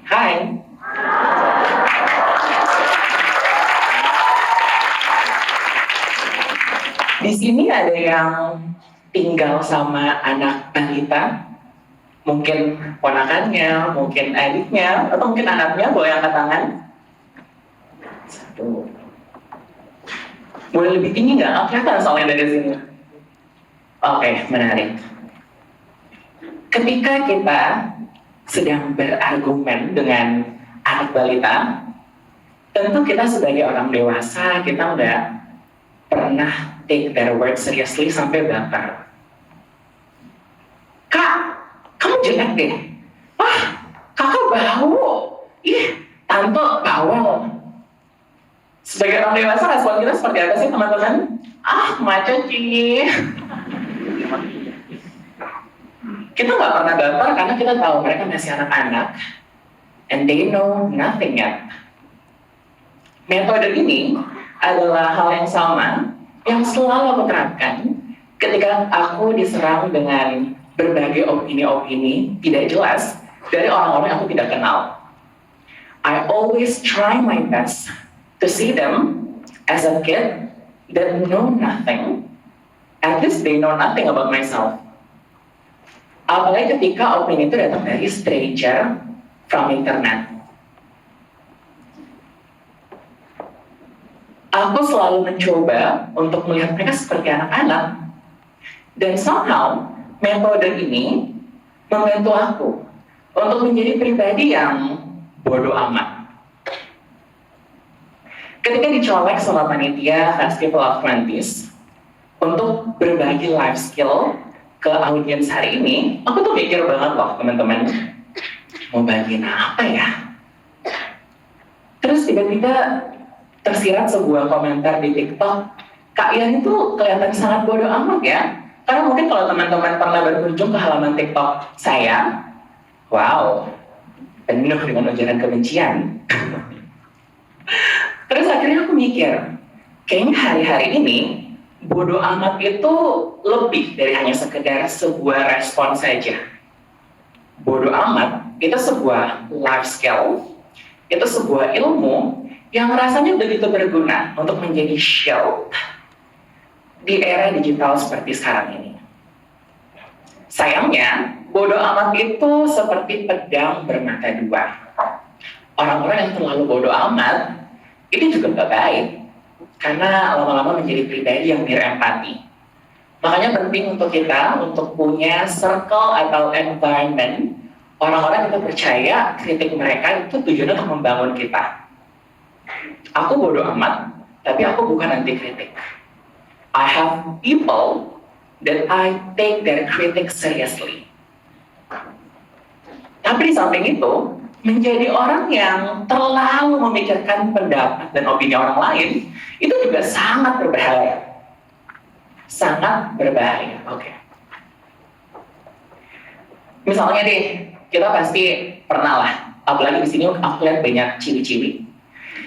Hai, di sini ada yang tinggal sama anak balita, mungkin ponakannya, mungkin adiknya, atau mungkin anaknya. Boleh angkat tangan? Satu. Boleh lebih tinggi nggak? Oh, kelihatan soalnya dari sini. Oke, menarik. Ketika kita sedang berargumen dengan anak balita, tentu kita sebagai orang dewasa, kita udah pernah take their word seriously sampai baper. Kak, kamu jelek deh. Wah, kakak bau. Ih, tante bawel. Sebagai orang dewasa, respon kita seperti apa sih teman-teman? Ah, macet sih. Kita nggak pernah baper karena kita tahu mereka masih anak-anak and they know nothing yet. Metode ini adalah hal yang sama yang selalu aku terapkan ketika aku diserang dengan berbagai opini-opini tidak jelas dari orang-orang yang aku tidak kenal. I always try my best to see them as a kid that know nothing. At least they know nothing about myself. Apalagi ketika opini itu datang dari stranger from internet. Aku selalu mencoba untuk melihat mereka seperti anak-anak. Dan somehow, metode ini membantu aku untuk menjadi pribadi yang bodoh amat. Ketika dicolek sama panitia Festival of Twenties untuk berbagi life skill ke audiens hari ini, aku tuh mikir banget loh teman-teman, mau bagiin apa ya? Terus tiba-tiba tersirat sebuah komentar di TikTok, Kak Ian itu kelihatan sangat bodoh amat ya. Karena mungkin kalau teman-teman pernah berkunjung ke halaman TikTok saya, wow, penuh dengan ujaran kebencian. Terus akhirnya aku mikir, kayaknya hari-hari ini bodoh amat itu lebih dari hanya sekedar sebuah respon saja. Bodoh amat itu sebuah life skill, itu sebuah ilmu yang rasanya begitu berguna untuk menjadi shield di era digital seperti sekarang ini. Sayangnya, bodoh amat itu seperti pedang bermata dua. Orang-orang yang terlalu bodoh amat itu juga nggak baik, karena lama-lama menjadi pribadi yang berempati. Makanya penting untuk kita untuk punya circle atau environment orang-orang yang kita percaya kritik mereka itu tujuannya untuk membangun kita. Aku bodoh amat, tapi aku bukan anti kritik. I have people that I take their critics seriously. Tapi di samping itu, menjadi orang yang terlalu memikirkan pendapat dan opini orang lain, itu juga sangat berbahaya. Sangat berbahaya, oke. Misalnya deh, kita pasti pernah lah, apalagi di sini aku lihat banyak ciwi-ciwi.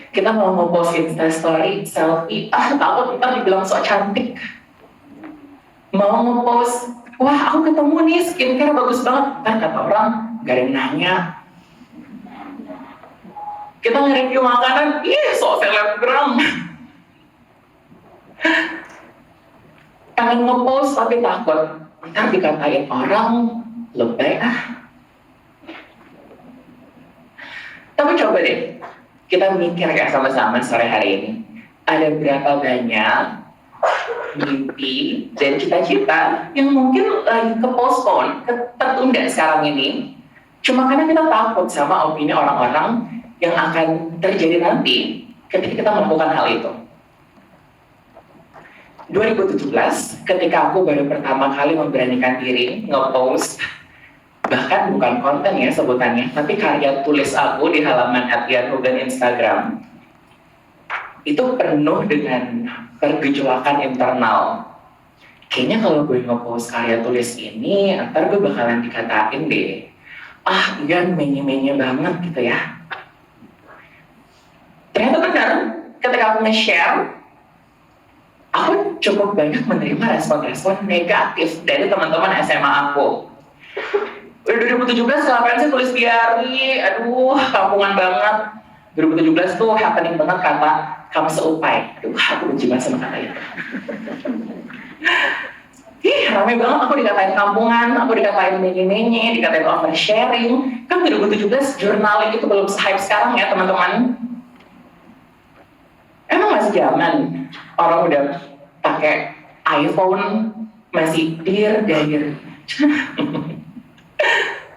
Kita mau post Instastory, selfie, takut ntar dibilang sok cantik. Mau nge-post, wah aku ketemu nih skincare bagus banget, ntar kata orang, gak ada yang nanya. Kita nge-review makanan, sok selebgram. Pengen nge-post tapi takut, ntar dikatain orang, lebay Tapi coba deh, kita mikir ya sama-sama sore hari ini. Ada berapa banyak mimpi dan cita-cita yang mungkin lagi ke-postpone, tertunda sekarang ini, cuma karena kita takut sama opini orang-orang yang akan terjadi nanti ketika kita melakukan hal itu. 2017, ketika aku baru pertama kali memberanikan diri nge-post, bahkan bukan konten ya sebutannya, tapi karya tulis aku di halaman @ianhugan Instagram, itu penuh dengan pergejolakan internal. Kayaknya kalau gue nge-post karya tulis ini, ntar gue bakalan dikatain deh, Ian menye-menye banget gitu ya. Ternyata benar, ketika aku nge-share, aku cukup banyak menerima respon-respon negatif dari teman-teman SMA aku. Udah 2017 ngapain sih tulis diary? Aduh, kampungan banget. 2017 tuh happening banget kata kamu seupai. Aduh, aku benci banget sama kata itu. Ih, rame banget aku dikatain kampungan, aku dikatain menye-menye, dikatain oversharing. Kan 2017 jurnaling itu belum se-hype sekarang ya teman-teman. Emang masih zaman orang udah pakai iPhone, masih dear diary.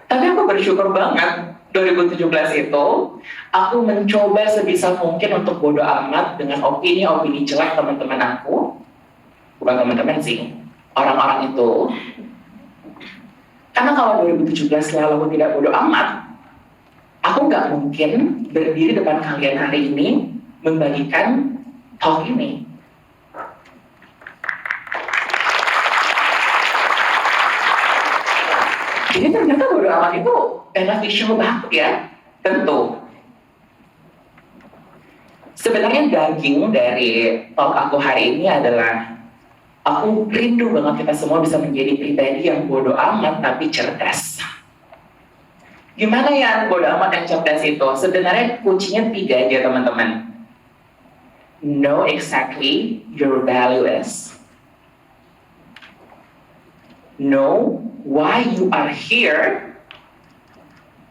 Tapi aku bersyukur banget 2017 itu aku mencoba sebisa mungkin untuk bodo amat dengan opini-opini jelek teman-teman aku. Bukan teman-teman sih, orang-orang itu. Karena kalau 2017 lalu aku tidak bodo amat, aku nggak mungkin berdiri depan kalian hari ini membagikan talk ini. Jadi ternyata bodo amat itu beneficial banget ya, tentu. Sebenarnya daging dari talk aku hari ini adalah aku rindu banget kita semua bisa menjadi pribadi yang bodo amat tapi cerdas. Gimana ya bodo amat yang cerdas itu? Sebenarnya kuncinya 3 aja teman-teman. Know exactly your value is. Know why you are here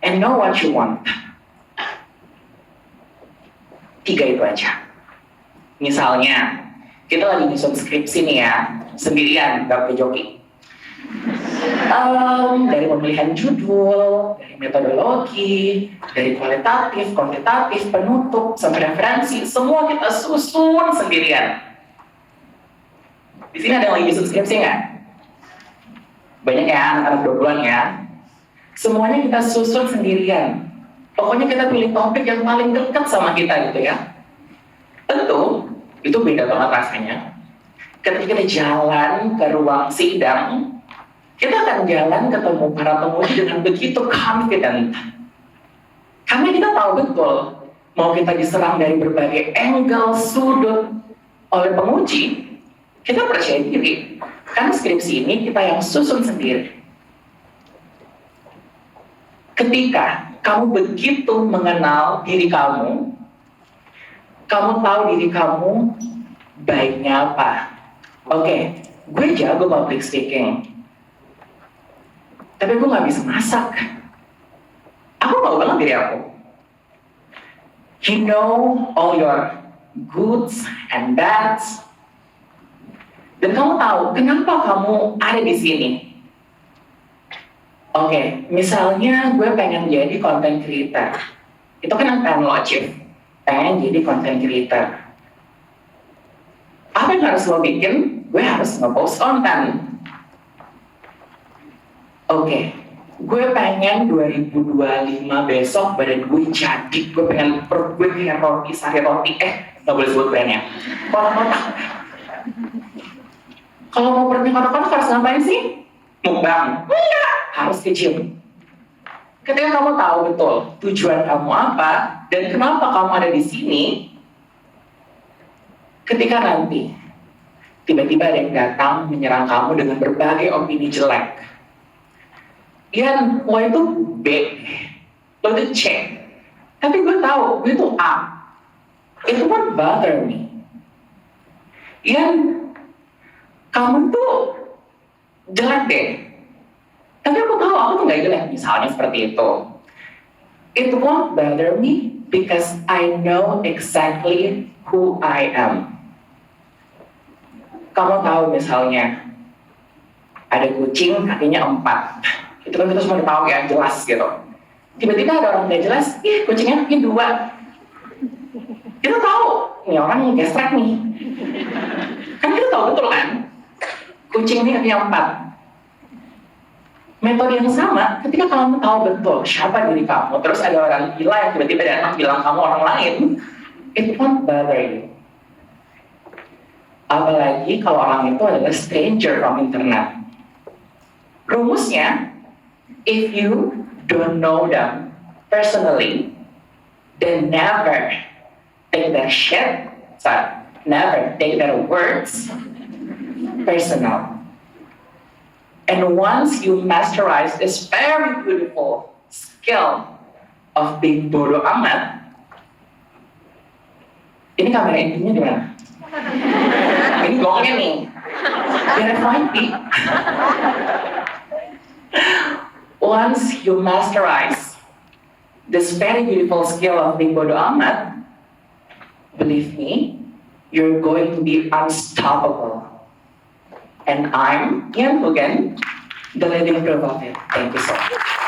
and know what you want. 3 itu aja. Misalnya, kita lagi nyusun skripsi nih ya, sendirian, gak pakai joki. Dari pemilihan judul, dari metodologi, dari kualitatif, kuantitatif, penutup, sampai referensi, semua kita susun sendirian. Di sini ada yang lagi nyusun skripsi nggak? Banyak ya, anak-anak 20-an ya. Semuanya kita susun sendirian. Pokoknya kita pilih topik yang paling dekat sama kita gitu ya. Tentu, itu beda banget rasanya. Ketika kita jalan ke ruang sidang, kita akan jalan ketemu para penguji dengan begitu confident. Karena kita tahu betul, mau kita diserang dari berbagai angle, sudut oleh penguji, kita percaya diri. Karena skripsi ini kita yang susun sendiri. Ketika kamu begitu mengenal diri kamu tahu diri kamu baiknya apa. Oke, gue jago public speaking, tapi gue gak bisa masak. Aku tahu banget diri aku. You know all your goods and bads. Dan kamu tahu kenapa kamu ada di sini. Oke, misalnya gue pengen jadi content creator. Itu kan yang pengen lo achieve. Pengen jadi content creator. Apa yang harus lo bikin? Gue harus nge-post konten. Oke, gue pengen 2025 besok badan gue jadi. Gue pengen perut gue kayak roti, sari roti. Gak boleh sebut brandnya. Kotak-kotak. Kalau mau perutnya kotak-kotak harus ngapain sih? Mukbang. Enggak, harus ke gym. Ketika kamu tahu betul tujuan kamu apa dan kenapa kamu ada di sini, ketika nanti tiba-tiba ada yang datang menyerang kamu dengan berbagai opini jelek, Ian, lo itu B, lo itu C, tapi gue tahu gue itu A. It won't bother me. Ian, kamu tuh jelek deh. Tapi aku tahu aku tuh gak jelek, misalnya seperti itu. It won't bother me because I know exactly who I am. Kamu tahu misalnya, ada kucing kakinya 4. Itu kan kita semua tahu ya, jelas gitu. Tiba-tiba ada orang gak jelas, kucingnya kakinya 2. Kita tahu, ini orang gesrek nih. Kan kita tahu betul kan, kucing ini kakinya 4. Metode yang sama, ketika kamu tahu betul siapa diri kamu, terus ada orang gila yang tiba-tiba datang bilang kamu orang lain, it won't bother you. Apalagi kalau orang itu adalah stranger from internet. Rumusnya, if you don't know them personally, then never take their shit, never take their words personal. And once you masterize this very beautiful skill of being bodo amat, ini kamera intinya di mana? Ini gongnya nih. Biar FYP. Once you masterize this very beautiful skill of being bodo amat, believe me, you're going to be unstoppable. And I'm Ian Hogan, the living proof of it. Thank you so much.